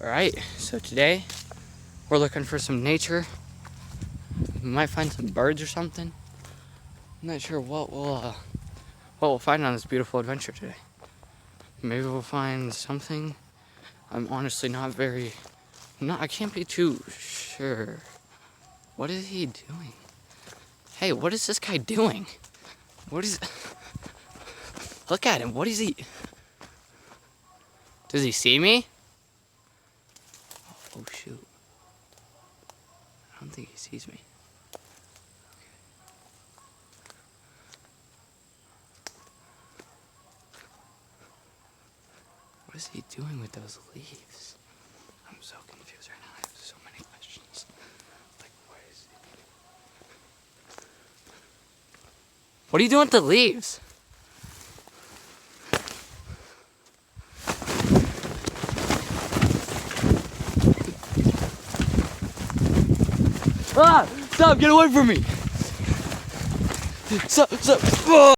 Alright, so today we're looking for some nature. We might find some birds or something. I'm not sure what we'll find on this beautiful adventure today. Maybe we'll find something. I'm honestly I can't be too sure. What is he doing? Hey, what is this guy doing? Look at him, what is he? Does he see me? Oh shoot. I don't think he sees me. What is he doing with those leaves? I'm so confused right now. I have so many questions. Like, where is he? What are you doing with the leaves? Ah! Stop! Get away from me! Stop! Stop! Oh!